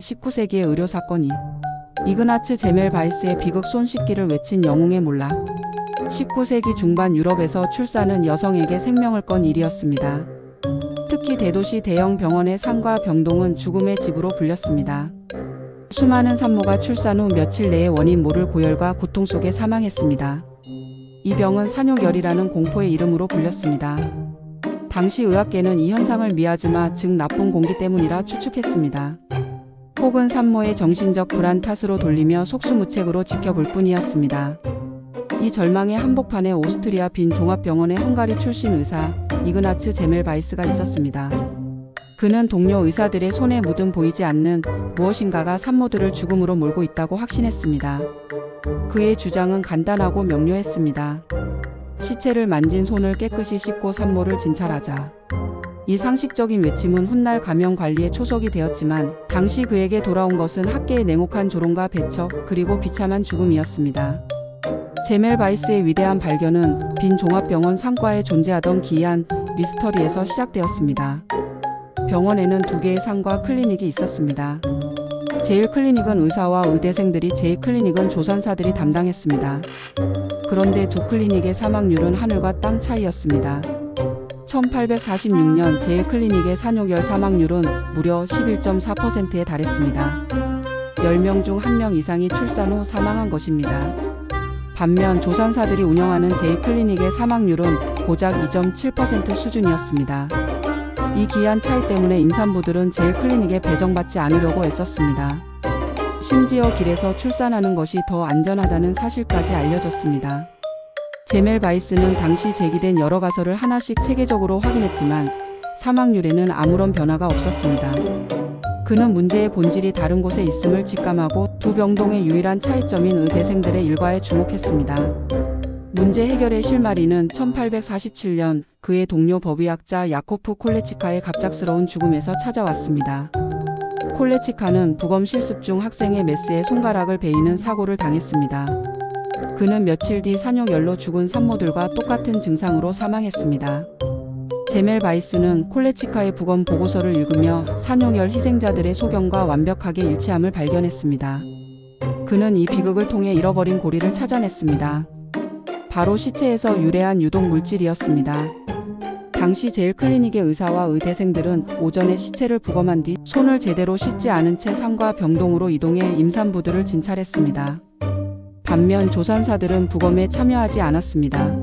19세기의 의료 사건이 이그나츠 제멜바이스의 비극 손 씻기를 외친 영웅의 몰락. 19세기 중반 유럽에서 출산은 여성에게 생명을 건 일이었습니다. 특히 대도시 대형 병원의 산과 병동은 죽음의 집으로 불렸습니다. 수많은 산모가 출산 후 며칠 내에 원인 모를 고열과 고통 속에 사망했습니다. 이 병은 산욕열이라는 공포의 이름으로 불렸습니다. 당시 의학계는 이 현상을 미아즈마, 즉 나쁜 공기 때문이라 추측했습니다. 혹은 산모의 정신적 불안 탓으로 돌리며 속수무책으로 지켜볼 뿐이었습니다. 이 절망의 한복판에 오스트리아 빈 종합병원의 헝가리 출신 의사 이그나츠 제멜바이스가 있었습니다. 그는 동료 의사들의 손에 묻은 보이지 않는 무엇인가가 산모들을 죽음으로 몰고 있다고 확신했습니다. 그의 주장은 간단하고 명료했습니다. 시체를 만진 손을 깨끗이 씻고 산모를 진찰하자. 이 상식적인 외침은 훗날 감염 관리의 초석이 되었지만 당시 그에게 돌아온 것은 학계의 냉혹한 조롱과 배척 그리고 비참한 죽음이었습니다. 제멜바이스의 위대한 발견은 빈 종합병원 상과에 존재하던 기이한 미스터리에서 시작되었습니다. 병원에는 두 개의 상과 클리닉이 있었습니다. 제1클리닉은 의사와 의대생들이, 제2클리닉은 조산사들이 담당했습니다. 그런데 두 클리닉의 사망률은 하늘과 땅 차이였습니다. 1846년 제1클리닉의 산욕열 사망률은 무려 11.4%에 달했습니다. 10명 중 1명 이상이 출산 후 사망한 것입니다. 반면 조산사들이 운영하는 제2클리닉의 사망률은 고작 2.7% 수준이었습니다. 이 기이한 차이 때문에 임산부들은 제1클리닉에 배정받지 않으려고 애썼습니다. 심지어 길에서 출산하는 것이 더 안전하다는 사실까지 알려졌습니다. 제멜바이스는 당시 제기된 여러 가설을 하나씩 체계적으로 확인했지만 사망률에는 아무런 변화가 없었습니다. 그는 문제의 본질이 다른 곳에 있음을 직감하고 두 병동의 유일한 차이점인 의대생들의 일과에 주목했습니다. 문제 해결의 실마리는 1847년 그의 동료 법의학자 야코프 콜레치카의 갑작스러운 죽음에서 찾아왔습니다. 콜레치카는 부검 실습 중 학생의 메스에 손가락을 베이는 사고를 당했습니다. 그는 며칠 뒤 산욕열로 죽은 산모들과 똑같은 증상으로 사망했습니다. 제멜바이스는 콜레치카의 부검 보고서를 읽으며 산욕열 희생자들의 소견과 완벽하게 일치함을 발견했습니다. 그는 이 비극을 통해 잃어버린 고리를 찾아냈습니다. 바로 시체에서 유래한 유독 물질이었습니다. 당시 제1클리닉의 의사와 의대생들은 오전에 시체를 부검한 뒤 손을 제대로 씻지 않은 채 상과 병동으로 이동해 임산부들을 진찰했습니다. 반면 조산사들은 부검에 참여하지 않았습니다.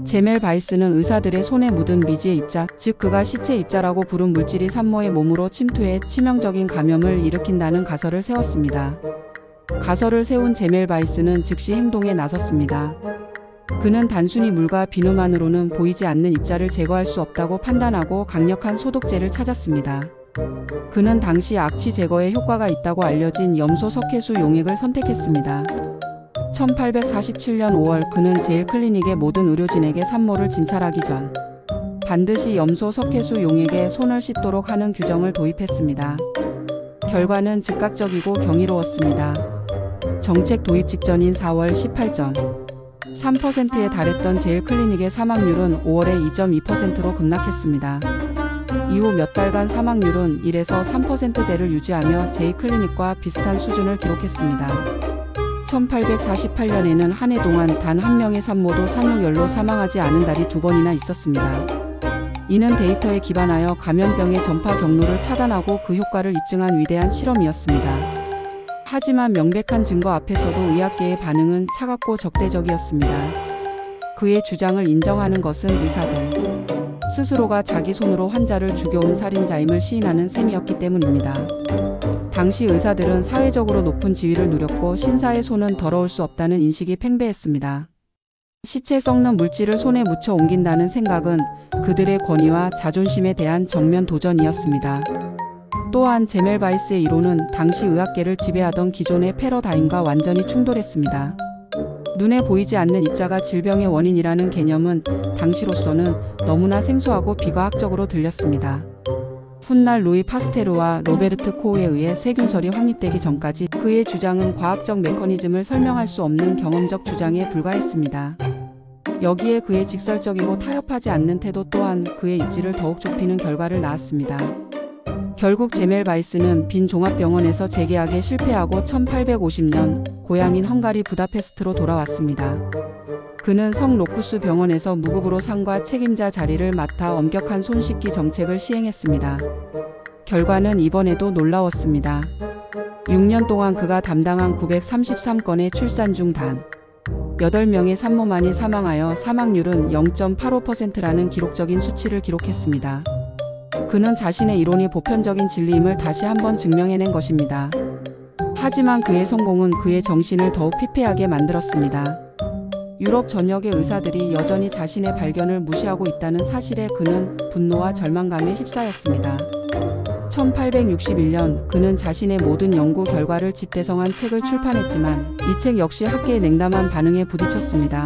제멜바이스는 의사들의 손에 묻은 미지의 입자, 즉 그가 시체 입자라고 부른 물질이 산모의 몸으로 침투해 치명적인 감염을 일으킨다는 가설을 세웠습니다. 가설을 세운 제멜바이스는 즉시 행동에 나섰습니다. 그는 단순히 물과 비누만으로는 보이지 않는 입자를 제거할 수 없다고 판단하고 강력한 소독제를 찾았습니다. 그는 당시 악취 제거에 효과가 있다고 알려진 염소 석회수 용액을 선택했습니다. 1847년 5월 그는 제1클리닉의 모든 의료진에게 산모를 진찰하기 전 반드시 염소 석회수 용액에 손을 씻도록 하는 규정을 도입했습니다. 결과는 즉각적이고 경이로웠습니다. 정책 도입 직전인 4월 18.3%에 달했던 제1클리닉의 사망률은 5월에 2.2%로 급락했습니다. 이후 몇 달간 사망률은 1에서 3%대를 유지하며 제2클리닉과 비슷한 수준을 기록했습니다. 1848년에는 한 해 동안 단 한 명의 산모도 산욕열로 사망하지 않은 달이 2번이나 있었습니다. 이는 데이터에 기반하여 감염병의 전파 경로를 차단하고 그 효과를 입증한 위대한 실험이었습니다. 하지만 명백한 증거 앞에서도 의학계의 반응은 차갑고 적대적이었습니다. 그의 주장을 인정하는 것은 의사들 스스로가 자기 손으로 환자를 죽여온 살인자임을 시인하는 셈이었기 때문입니다. 당시 의사들은 사회적으로 높은 지위를 누렸고 신사의 손은 더러울 수 없다는 인식이 팽배했습니다. 시체 썩는 물질을 손에 묻혀 옮긴다는 생각은 그들의 권위와 자존심에 대한 정면 도전이었습니다. 또한 제멜바이스의 이론은 당시 의학계를 지배하던 기존의 패러다임과 완전히 충돌했습니다. 눈에 보이지 않는 입자가 질병의 원인이라는 개념은 당시로서는 너무나 생소하고 비과학적으로 들렸습니다. 훗날 루이 파스테르와 로베르트 코흐에 의해 세균설이 확립되기 전까지 그의 주장은 과학적 메커니즘을 설명할 수 없는 경험적 주장에 불과했습니다. 여기에 그의 직설적이고 타협하지 않는 태도 또한 그의 입지를 더욱 좁히는 결과를 낳았습니다. 결국 제멜 바이스는 빈 종합병원에서 재계약에 실패하고 1850년 고향인 헝가리 부다페스트로 돌아왔습니다. 그는 성 로쿠스 병원에서 무급으로 상과 책임자 자리를 맡아 엄격한 손 씻기 정책을 시행했습니다. 결과는 이번에도 놀라웠습니다. 6년 동안 그가 담당한 933건의 출산 중 단 8명의 산모만이 사망하여 사망률은 0.85%라는 기록적인 수치를 기록했습니다. 그는 자신의 이론이 보편적인 진리임을 다시 한번 증명해낸 것입니다. 하지만 그의 성공은 그의 정신을 더욱 피폐하게 만들었습니다. 유럽 전역의 의사들이 여전히 자신의 발견을 무시하고 있다는 사실에 그는 분노와 절망감에 휩싸였습니다. 1861년 그는 자신의 모든 연구 결과를 집대성한 책을 출판했지만 이 책 역시 학계의 냉담한 반응에 부딪혔습니다.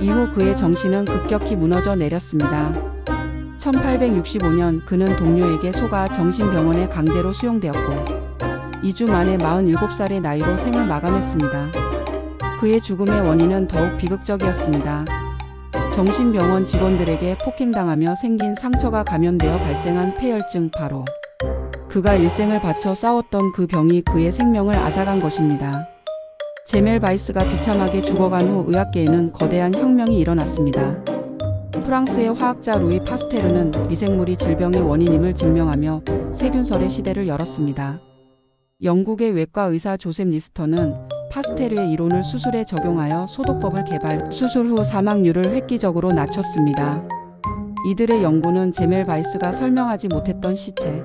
이후 그의 정신은 급격히 무너져 내렸습니다. 1865년 그는 동료에게 속아 정신병원에 강제로 수용되었고 2주 만에 47살의 나이로 생을 마감했습니다. 그의 죽음의 원인은 더욱 비극적이었습니다. 정신병원 직원들에게 폭행당하며 생긴 상처가 감염되어 발생한 폐혈증, 바로 그가 일생을 바쳐 싸웠던 그 병이 그의 생명을 앗아간 것입니다. 제멜 바이스가 비참하게 죽어간 후 의학계에는 거대한 혁명이 일어났습니다. 프랑스의 화학자 루이 파스테르는 미생물이 질병의 원인임을 증명하며 세균설의 시대를 열었습니다. 영국의 외과 의사 조셉 리스터는 파스테르의 이론을 수술에 적용하여 소독법을 개발, 수술 후 사망률을 획기적으로 낮췄습니다. 이들의 연구는 제멜 바이스가 설명하지 못했던 시체,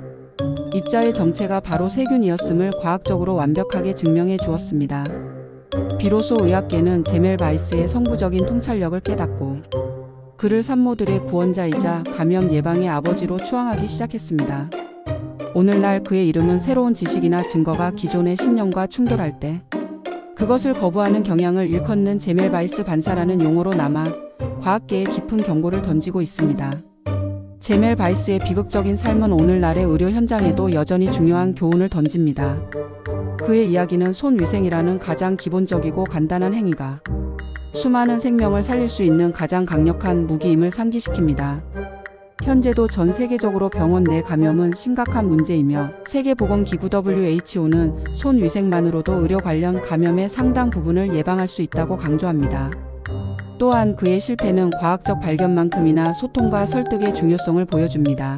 입자의 정체가 바로 세균이었음을 과학적으로 완벽하게 증명해 주었습니다. 비로소 의학계는 제멜 바이스의 선구적인 통찰력을 깨닫고 그를 산모들의 구원자이자 감염 예방의 아버지로 추앙하기 시작했습니다. 오늘날 그의 이름은 새로운 지식이나 증거가 기존의 신념과 충돌할 때 그것을 거부하는 경향을 일컫는 제멜 바이스 반사라는 용어로 남아 과학계에 깊은 경고를 던지고 있습니다. 제멜 바이스의 비극적인 삶은 오늘날의 의료 현장에도 여전히 중요한 교훈을 던집니다. 그의 이야기는 손위생이라는 가장 기본적이고 간단한 행위가 수많은 생명을 살릴 수 있는 가장 강력한 무기임을 상기시킵니다. 현재도 전 세계적으로 병원 내 감염은 심각한 문제이며 세계보건기구 WHO는 손위생만으로도 의료 관련 감염의 상당 부분을 예방할 수 있다고 강조합니다. 또한 그의 실패는 과학적 발견만큼이나 소통과 설득의 중요성을 보여줍니다.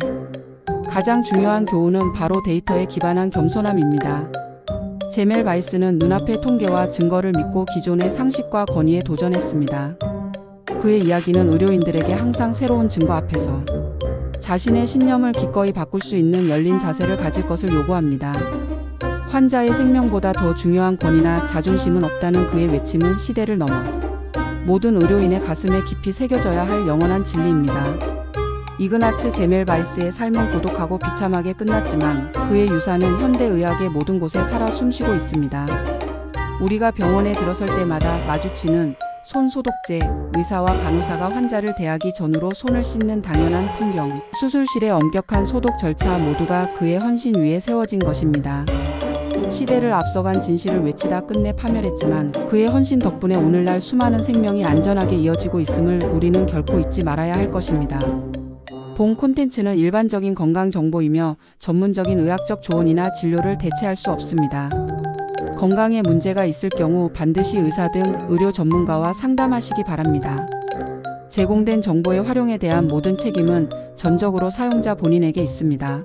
가장 중요한 교훈은 바로 데이터에 기반한 겸손함입니다. 제멜 바이스는 눈앞의 통계와 증거를 믿고 기존의 상식과 권위에 도전했습니다. 그의 이야기는 의료인들에게 항상 새로운 증거 앞에서 자신의 신념을 기꺼이 바꿀 수 있는 열린 자세를 가질 것을 요구합니다. 환자의 생명보다 더 중요한 권위나 자존심은 없다는 그의 외침은 시대를 넘어 모든 의료인의 가슴에 깊이 새겨져야 할 영원한 진리입니다. 이그나츠 제멜 바이스의 삶은 고독하고 비참하게 끝났지만 그의 유산은 현대의학의 모든 곳에 살아 숨쉬고 있습니다. 우리가 병원에 들어설 때마다 마주치는 손 소독제, 의사와 간호사가 환자를 대하기 전후로 손을 씻는 당연한 풍경, 수술실의 엄격한 소독 절차 모두가 그의 헌신 위에 세워진 것입니다. 시대를 앞서간 진실을 외치다 끝내 파멸했지만 그의 헌신 덕분에 오늘날 수많은 생명이 안전하게 이어지고 있음을 우리는 결코 잊지 말아야 할 것입니다. 본 콘텐츠는 일반적인 건강 정보이며 전문적인 의학적 조언이나 진료를 대체할 수 없습니다. 건강에 문제가 있을 경우 반드시 의사 등 의료 전문가와 상담하시기 바랍니다. 제공된 정보의 활용에 대한 모든 책임은 전적으로 사용자 본인에게 있습니다.